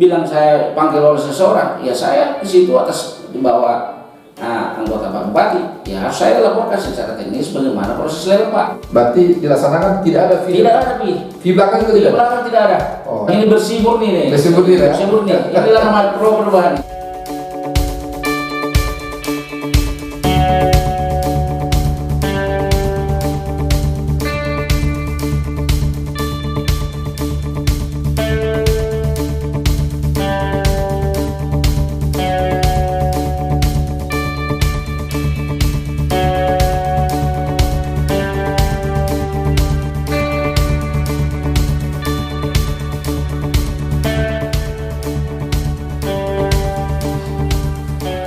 bilang saya panggil oleh seseorang, ya saya di situ atas di bawah anggota Pak Bupati, ya harus saya laporkan secara teknis bagaimana proses lelang Pak. Berarti dilaksanakan tidak ada Tidak ada Pi. di belakang juga Di tidak ada? belakang tidak ada. Oh. Ini bersih murni nih. Bersih murni ya? Bersih murni. Inilah nama pro perubahan.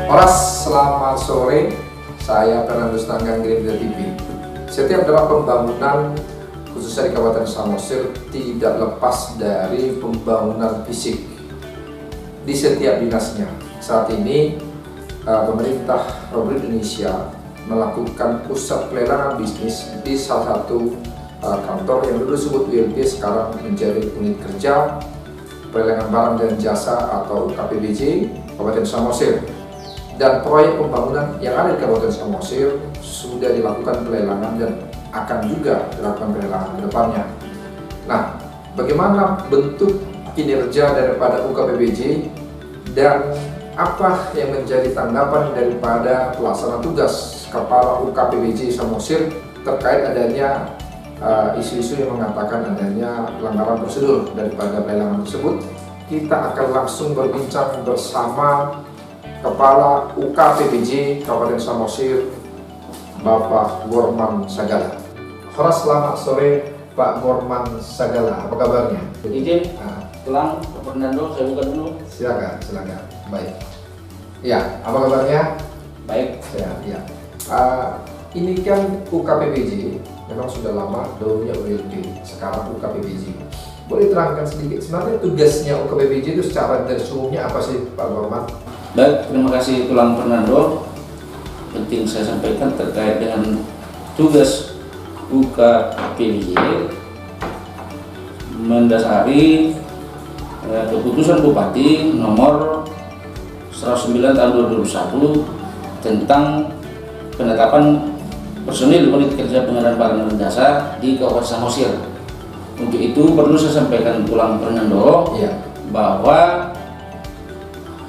Horas, selamat sore. Saya Fernando Stanggang Gerindra TV. Setiap dalam pembangunan, khususnya di Kabupaten Samosir, tidak lepas dari pembangunan fisik di setiap dinasnya. Saat ini, pemerintah Republik Indonesia melakukan pusat pelelangan bisnis di salah satu kantor yang dulu disebut ULP, sekarang menjadi unit kerja pelelangan barang dan jasa atau UKPBJ Kabupaten Samosir. Dan proyek pembangunan yang ada di Kabupaten Samosir sudah dilakukan pelelangan dan akan juga dilakukan pelelangan ke depannya. Nah, bagaimana bentuk kinerja daripada UKPBJ dan apa yang menjadi tanggapan daripada pelaksana tugas Kepala UKPBJ Samosir terkait adanya isu-isu yang mengatakan adanya pelanggaran prosedur daripada pelelangan tersebut? Kita akan langsung berbincang bersama Kepala UKPBJ Kabupaten Samosir, Bapak Gorman Sagala. Horas, selamat sore Pak Gorman Sagala, apa kabarnya? Izin, pulang ke Fernando, saya buka dulu. Silakan. Baik. Ya, apa kabarnya? Baik. Sehat, ya. Ini kan UKPBJ, memang sudah lama dulunya ULP, sekarang UKPBJ. Boleh terangkan sedikit, sebenarnya tugasnya UKPBJ itu secara garis umumnya apa sih Pak Gorman? Baik, terima kasih Tulang Fernando. Penting saya sampaikan terkait dengan tugas UKPBJ mendasari keputusan Bupati nomor 109 tahun 2021 tentang penetapan personil unit kerja pengadaan barang dan jasa di Kabupaten Samosir. Untuk itu perlu saya sampaikan Tulang Fernando bahwa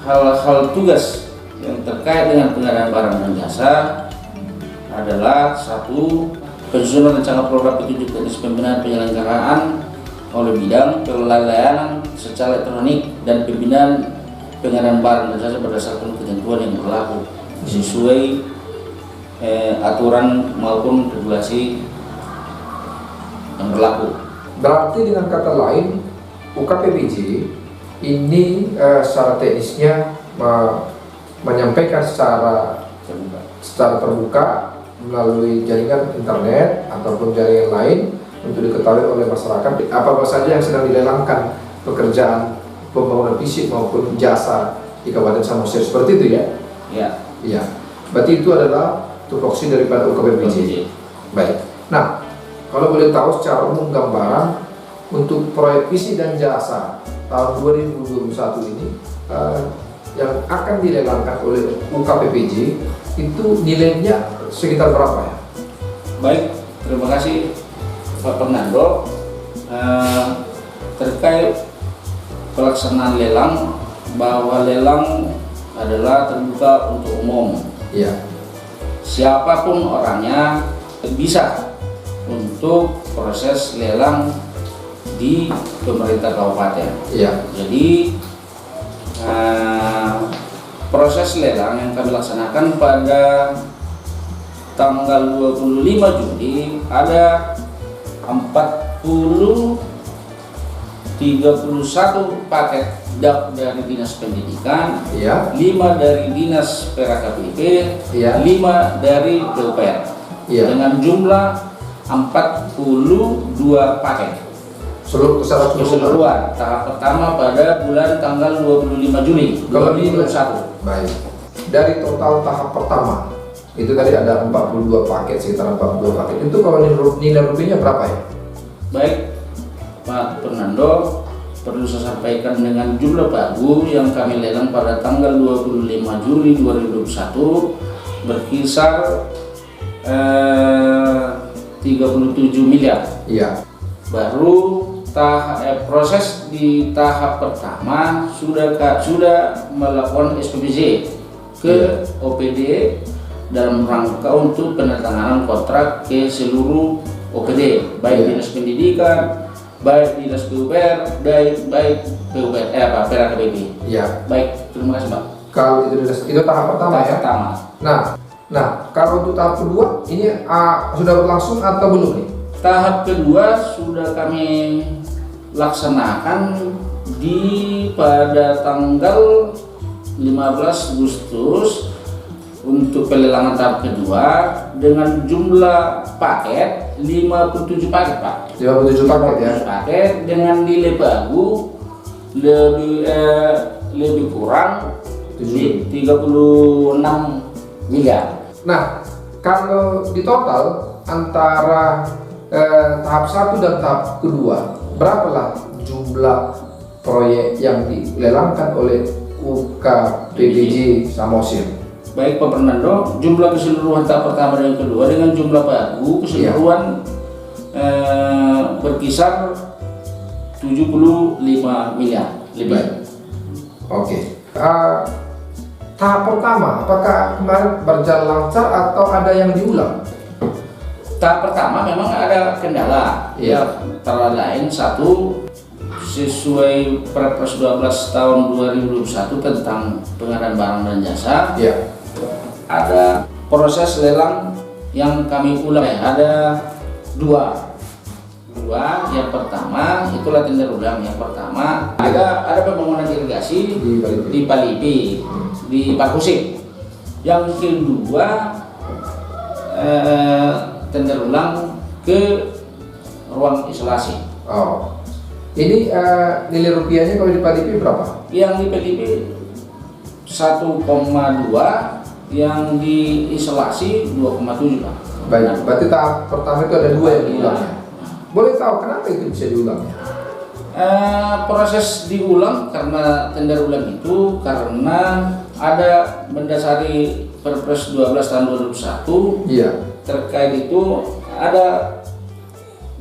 hal-hal tugas yang terkait dengan pengadaan barang dan jasa adalah satu, penyusunan rencana program petunjuk teknis pembinaan penyelenggaraan oleh bidang pelayanan secara elektronik dan pembinaan pengadaan barang dan jasa berdasarkan ketentuan yang berlaku sesuai aturan maupun regulasi yang berlaku. Berarti dengan kata lain, UKPBJ ini secara teknisnya menyampaikan secara terbuka melalui jaringan internet ataupun jaringan lain untuk diketahui oleh masyarakat apa saja yang sedang dilelangkan pekerjaan pembangunan fisik maupun jasa di Kabupaten Samosir, seperti itu ya? Iya. Berarti itu adalah tupoksi daripada UKPBJ. Baik. Nah, kalau boleh tahu secara umum gambaran untuk proyek visi dan jasa tahun 2021 ini yang akan dilelangkan oleh UKPBJ itu nilainya sekitar berapa ya? Baik, terima kasih Pak Fernando. Terkait pelaksanaan lelang, bahwa lelang adalah terbuka untuk umum. Iya. Siapapun orangnya bisa untuk proses lelang di pemerintah kabupaten. Iya. Jadi proses lelang yang kami laksanakan pada tanggal 25 Juli ada 31 paket DAP dari Dinas Pendidikan, 5 dari Dinas PKKPP, 5 dari PUPR, dengan jumlah 42 paket. Seluruh keseluruhan tahap pertama pada bulan tanggal 25 Juli 2021. Baik. Dari total tahap pertama itu tadi ada 42 paket, sekitar 42 paket. Itu kalau nilai rupiahnya berapa ya? Baik Pak Fernando, perlu saya sampaikan dengan jumlah pagu yang kami lelang pada tanggal 25 Juli 2021 berkisar 37 miliar. Iya. Baru proses di tahap pertama sudah melakukan SPPJ ke OPD dalam rangka untuk penandatanganan kontrak ke seluruh OPD, baik dinas pendidikan, baik dinas PUPR, baik PUPR PRKBP. Iya. Baik, terima kasih Pak. Kalau itu tahap pertama ya. Pertama. Nah, kalau untuk tahap kedua ini sudah berlangsung atau belum nih? Tahap kedua sudah kami laksanakan pada tanggal 15 Agustus untuk pelelangan tahap kedua dengan jumlah paket 57 paket Pak. 57 paket ya. Paket dengan nilai pagu lebih kurang 36 miliar. Nah, kalau di total antara tahap 1 dan tahap kedua, berapalah jumlah proyek yang dilelangkan oleh UKPBJ Samosir? Baik Pak Fernando, jumlah keseluruhan tahap pertama dan kedua dengan jumlah pagu keseluruhan berkisar 75 miliar lebih. Oke. Tahap pertama, apakah kemarin berjalan lancar atau ada yang diulang? Tahap pertama memang ada kendala, ya, antara lain satu, sesuai Perpres 12 tahun 2021 tentang pengadaan barang dan jasa, ada proses lelang yang kami ulang, ada dua. Yang pertama itulah tender ulang. Yang pertama ada pembangunan irigasi di Palipi, di Parkusik. Yang kedua tender ulang ke ruang isolasi. Oh, ini nilai rupiahnya kalau di Palipi berapa? Yang di Palipi 1,2, yang di isolasi 2,7 Pak. Baik, berarti tahap pertama itu ada dua yang diulangnya. Boleh tahu kenapa itu bisa diulang? Proses diulang karena tender ulang itu karena ada mendasari Perpres 12 tahun 2001. Iya. Terkait itu ada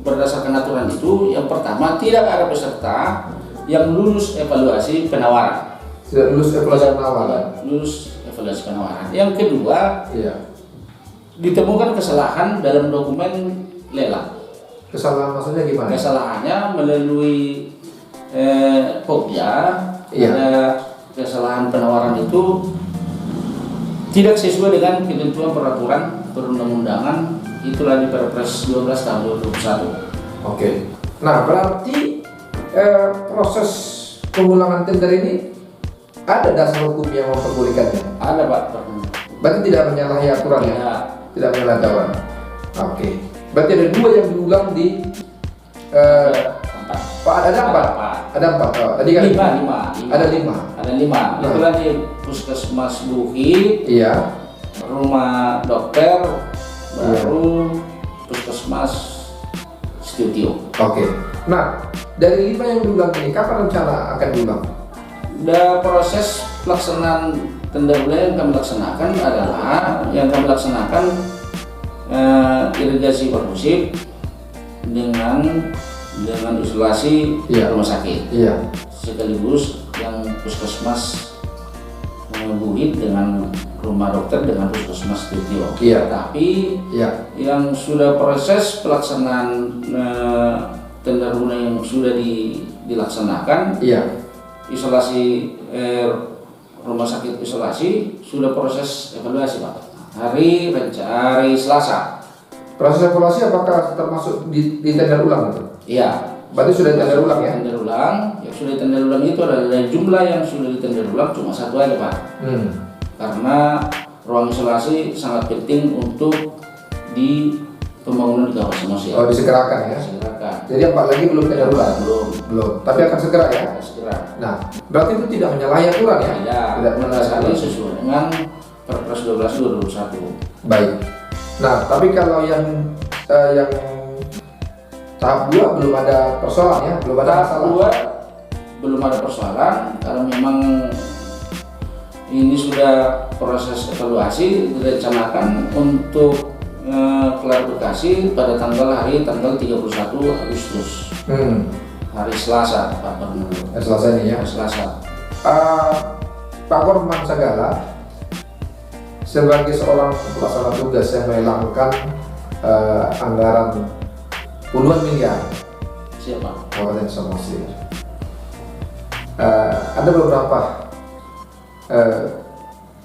berdasarkan aturan itu, yang pertama tidak ada peserta yang lulus evaluasi penawaran. Tidak lulus evaluasi penawaran. Lulus evaluasi penawaran. Yang kedua, ditemukan kesalahan dalam dokumen lelang. Kesalahan maksudnya gimana? Kesalahannya melalui Pokja, ada kesalahan penawaran itu tidak sesuai dengan ketentuan peraturan perundang-undangan, itulah di Perpres 12 tahun 2021. Oke. Nah, berarti proses pengulangan tender ini ada dasar hukum yang memperbolehkannya? Ada Pak. Berarti tidak menyalahi aturan ya? Tidak menyalahi aturan. Oke. Berarti ada dua yang diulang di ada empat. Ada empat. Oh, tadi kan lima. Ada lima. Nah. Itulah di Puskesmas Bukit. Iya. Rumah dokter, baru Puskesmas Studio. Oke. Nah, dari 5 yang diulang ini kapan rencana akan diulang? Proses pelaksanaan tender ulang yang kami laksanakan irigasi Parkusik dengan isolasi rumah sakit. Iya. Sekaligus yang Puskesmas Bukit dengan rumah dokter dengan Puskesmas Studio. Iya. Tapi yang sudah proses pelaksanaan tender ulang yang sudah dilaksanakan, isolasi rumah sakit isolasi sudah proses evaluasi Pak. Hari Selasa. Proses evaluasi apakah termasuk di tender ulang itu? Iya. Berarti sudah tender ulang ya? Tender ulang, yang sudah tender ulang itu adalah jumlah yang sudah ditender ulang cuma satu aja Pak. Karena ruang isolasi sangat penting untuk di pembangunan di kawasan Samosir. Oh, disegerakan ya? Disegerakan. Jadi apa lagi belum tender ulang? Belum. Tapi akan segera ya? Segera. Nah, berarti itu tidak menyalahi aturan ya? Tidak menyalahi sesuai dengan Perpres 12 2021. Baik. Nah, tapi kalau yang tahap 2 belum ada persoalan ya, belum ada masalah. belum ada persoalan. Kalau memang ini sudah proses evaluasi, direncanakan untuk klarifikasi pada tanggal 31 Agustus. Hari Selasa, Pak Fernando. Hari Selasa ini ya. Hari Selasa. Pak Korban Sagala sebagai seorang pelaksana tugas yang melangkan anggaran puluhan miliar Siapa? Kabupaten Samosir. Ada beberapa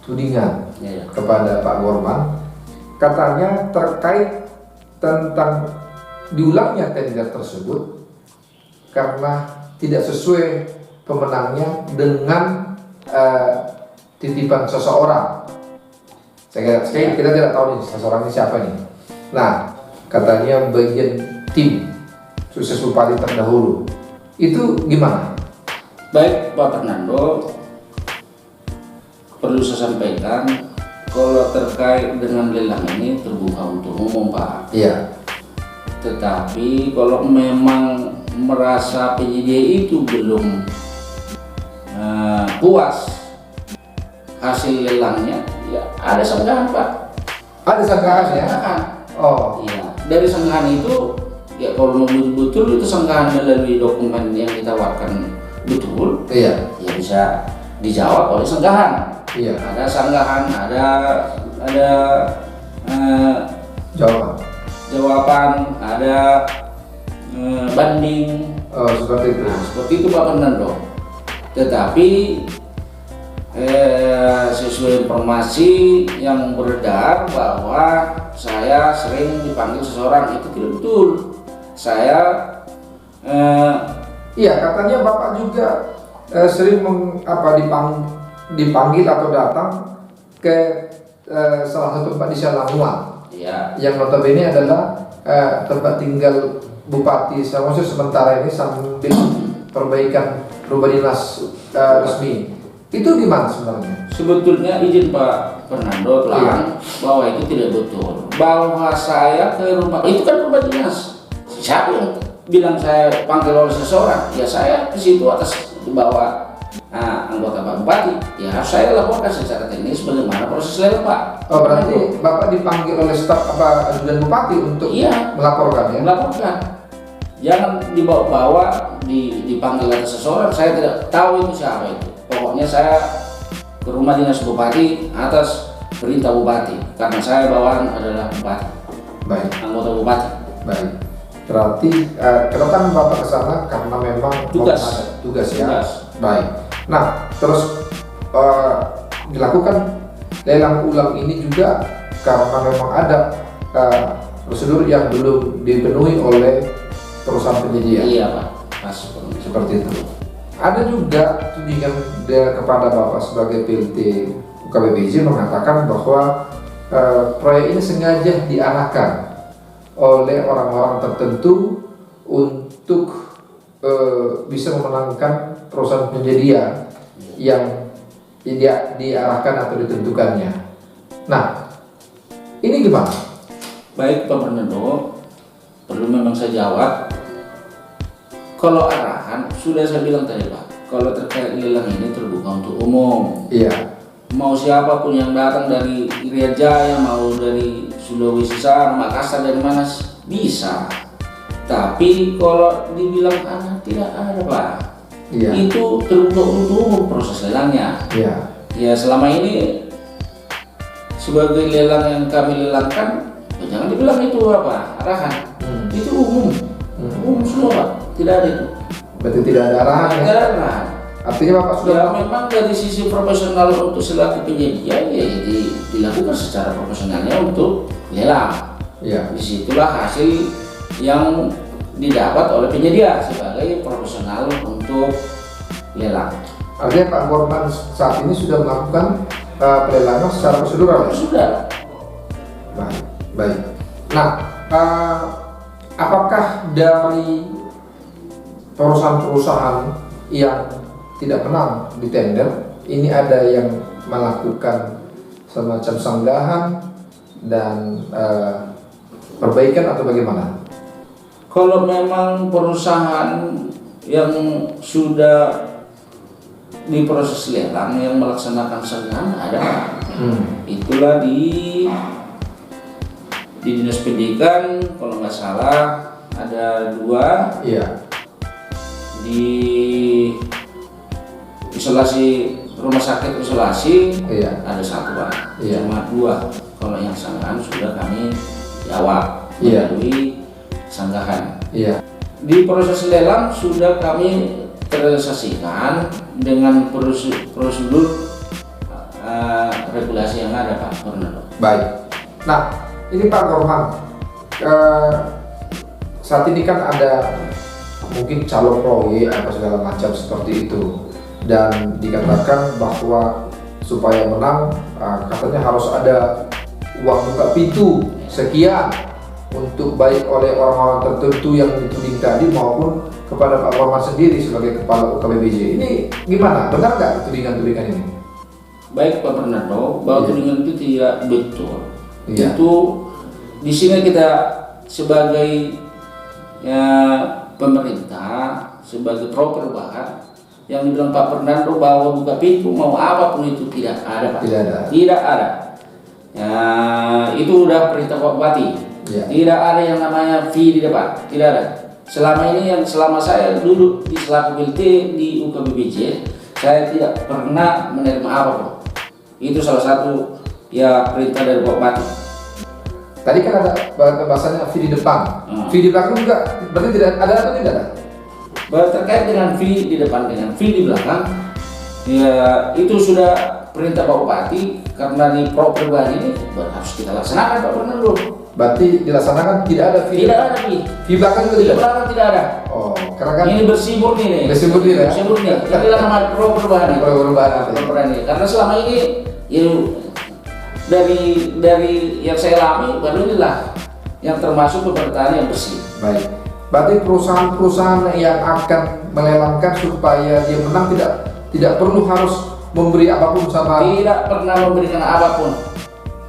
tudingan Ya. kepada Pak Korban, katanya terkait tentang diulangnya tender tersebut karena tidak sesuai pemenangnya dengan titipan seseorang. Kita tidak tahu nih seseorang ini siapa nih. Nah, katanya bagian tim sukses bupati terdahulu. Itu gimana? Baik Pak Fernando, perlu saya sampaikan kalau terkait dengan lelang ini terbuka untuk umum Pak. Iya. Tetapi kalau memang merasa penyedia itu belum puas hasil lelangnya, ya ada sanggahan Pak. Ada sanggahan ya? Sanggahan. Oh. Iya. Dari sanggahan itu, ya kalau betul itu sanggahan melalui dokumen yang ditawarkan betul, Iya. ya bisa dijawab oleh sanggahan. Iya. Ada sanggahan, ada jawaban, ada banding. Oh, seperti itu. Nah, seperti itu Pak Fernando. Tetapi sesuai informasi yang beredar bahwa saya sering dipanggil seseorang, itu tidak betul. Saya iya, katanya Bapak juga sering dipanggil atau datang ke salah satu tempat di Selangor, ya, yang notabene adalah tempat tinggal Bupati Samosir sementara ini sambil perbaikan rumah dinas resmi. Itu gimana sebenarnya? sebetulnya izin Pak Fernando telah bahwa itu tidak betul. Bahwa saya ke rumah itu kan rumah dinas. Siapa yang bilang saya panggil oleh seseorang? Ya saya ke situ atas bawah anggota Pak Bupati. Ya harus saya laporkan secara teknis bagaimana proses lelang Pak. Oh, berarti Bapak dipanggil oleh staf ajudan Bupati untuk melaporkan ya? Melaporkan. Jangan dibawa-bawa dipanggil atas seseorang. Saya tidak tahu itu siapa itu. Pokoknya saya ke rumah dinas Bupati atas perintah Bupati karena saya bawaan adalah Bupati. Baik. Anggota Bupati. Baik. Berarti kedatangan Bapak ke sana karena memang Tugas ya. Tugas. Baik. Nah, terus dilakukan lelang ulang ini juga karena memang ada prosedur yang belum dipenuhi oleh perusahaan penyedia. Iya Pak. Pas. Seperti itu. Ada juga tudingan kepada Bapak sebagai PLT UKBPJ mengatakan bahwa proyek ini sengaja diarahkan oleh orang-orang tertentu untuk bisa memenangkan perusahaan penyedia yang diarahkan atau ditentukannya. Nah, ini gimana? Baik Pak Fernando, perlu memang saya jawab. Kalau arahan sudah saya bilang tadi Pak, kalau terkait lelang ini terbuka untuk umum. Iya. Mau siapapun yang datang dari Irian Jaya, mau dari Sulawesi Selatan, Makassar, dari mana bisa. Tapi kalau dibilang tidak ada Pak. Iya. Itu terbuka untuk umum proses lelangnya. Iya. Ya selama ini sebagai lelang yang kami lelangkan, jangan dibilang itu apa arahan. Itu umum, umum semua Pak. Tidak ada itu. Berarti tidak ada arahan ya? Tidak ada arahan. Artinya Bapak sudah memang dari sisi profesional untuk selaku penyedia ya dilakukan secara profesionalnya untuk lelang. Iya. Disitulah hasil yang didapat oleh penyedia sebagai profesional untuk lelang. Artinya Pak Korban saat ini sudah melakukan pelelangan secara prosedural ya? Sudah. Baik. Nah, apakah dari perusahaan-perusahaan yang tidak menang di tender ini ada yang melakukan semacam sanggahan dan perbaikan atau bagaimana? Kalau memang perusahaan yang sudah di proses lelang yang melaksanakan senggahan ada. Itulah di Dinas Pendidikan kalau nggak salah ada 2. Iya. Di isolasi rumah sakit isolasi Iya. ada 1 Pak. Iya. Cuma 2. Kalau yang sanggahan sudah kami jawab Iya. melalui sanggahan. Iya. Di proses lelang sudah kami terrealisasikan dengan prosedur regulasi yang ada Pak Fernando. Baik. Nah, ini Pak Korman, saat ini kan ada mungkin calon proyek apa segala macam seperti itu, dan dikatakan bahwa supaya menang katanya harus ada uang buka pintu sekian untuk baik oleh orang-orang tertentu yang dituding tadi maupun kepada Pak Korman sendiri sebagai kepala UKPBJ. Ini gimana? Benar nggak tudingan-tudingan ini? Baik Pak Fernando, bahwa tudingan itu tidak betul. Iya. Itu di sini kita sebagai pemerintah, sebagai pro perubahan, yang dibilang Pak Fernando bahwa buka pintu mau apapun itu tidak ada Pak. Tidak ada. Tidak ada. Ya, itu udah perintah Pak Bupati. Iya. Tidak ada yang namanya fee di depan, tidak ada. Selama ini selama saya duduk di selaku BLT di UKBBJ, saya tidak pernah menerima apapun. Itu salah satu perintah dari Pak Bupati. Tadi kan ada bahasanya fee di depan, fee di belakang juga berarti tidak ada atau tidak ada? Terkait dengan fee di depan dengan fee di belakang, ya itu sudah perintah Pak Bupati karena di pro perubahan ini harus kita laksanakan Pak Fernando. Berarti dilaksanakan tidak ada fee. Tidak ada fee. Fee belakang juga Di tidak. belakang tidak ada. Oh, karena kan Ini bersih murni nih. Bersih murni ya? Bersih murni. Inilah nama pro perubahan ini. Pro perubahan itu. Pro perubahan ini. Karena selama ini ya, dari yang saya alami baru inilah yang termasuk pemerintahan yang bersih. Baik. Berarti perusahaan-perusahaan yang akan melelangkan supaya dia menang tidak perlu harus memberi apapun sama. Tidak pernah memberikan apapun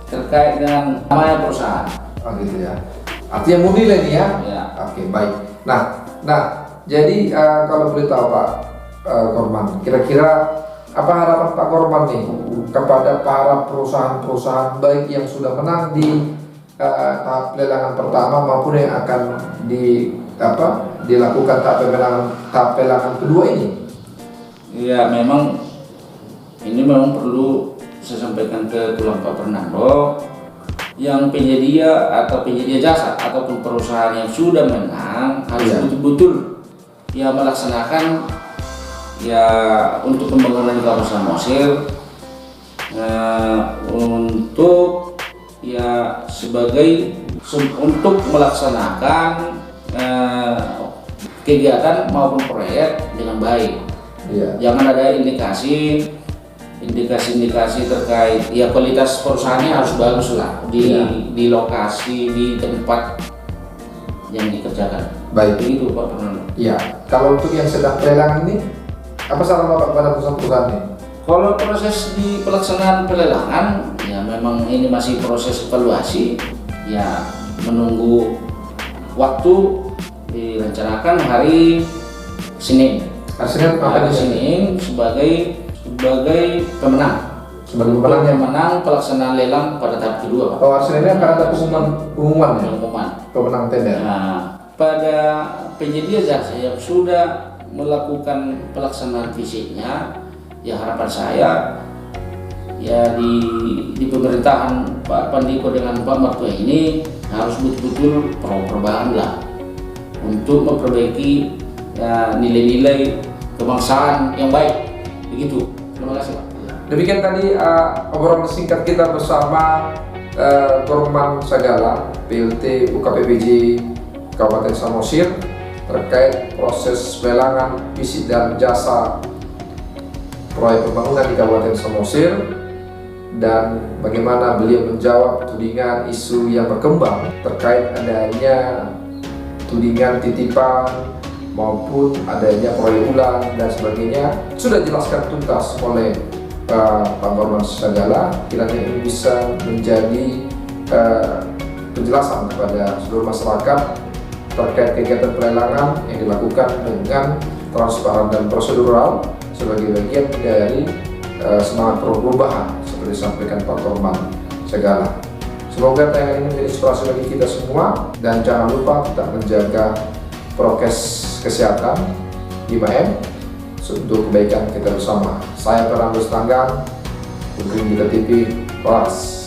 terkait dengan namanya perusahaan. Oh gitu ya. Artinya murni lah ini ya. Ya. Oke, baik. Nah, jadi kalau boleh tahu Pak Korman, kira-kira apa harapan Pak Korman nih kepada para perusahaan-perusahaan baik yang sudah menang di tahap pelelangan pertama maupun yang akan dilakukan tahap pelelangan kedua ini? Ya memang ini memang perlu saya sampaikan ke tulang Pak Fernando, yang penyedia atau penyedia jasa ataupun perusahaan yang sudah menang harus betul-betul melaksanakan untuk pembangunan di kawasan Samosir, untuk untuk melaksanakan kegiatan maupun proyek dengan baik. Jangan ada indikasi terkait kualitas perusahaannya harus bagus lah di lokasi, di tempat yang dikerjakan. Baik. Begitu Pak Fernando. Iya. Kalau untuk yang sedang pelelangan ini, apa saran Bapak kepada perusahaan-perusahaan ini? Kalau proses di pelaksanaan pelelangan, memang ini masih proses evaluasi, menunggu waktu, direncanakan hari Senin. Hari Senin sebagai pemenang. Sebagai pemenang yang menang pelaksanaan lelang pada tahap kedua. Oh, hasilnya akan ada pengumuman pemenang tender. Nah, pada penyedia jasa yang sudah melakukan pelaksanaan fisiknya, harapan saya di pemerintahan Pak Pandiko dengan Pak Martua ini harus betul-betul perubahan lah untuk memperbaiki nilai-nilai kebangsaan yang baik. Begitu. Terima kasih Pak. Demikian tadi obrolan singkat kita bersama Korman Sagala, PLT UKPBJ Kabupaten Samosir terkait proses pelelangan fisik dan jasa proyek pembangunan di Kabupaten Samosir, dan bagaimana beliau menjawab tudingan isu yang berkembang terkait adanya tudingan titipan maupun adanya proyek ulang dan sebagainya. Sudah dijelaskan tuntas oleh Pak Korman Sagala. Kiranya ini bisa menjadi penjelasan kepada seluruh masyarakat terkait kegiatan pelelangan yang dilakukan dengan transparan dan prosedural sebagai bagian dari semangat perubahan seperti disampaikan Pak Torman Segala. Semoga tayangan ini menjadi inspirasi bagi kita semua, dan jangan lupa tetap menjaga prokes kesehatan 5M untuk kebaikan kita bersama. Saya Fernando Stanggang, Green Media TV, Pas.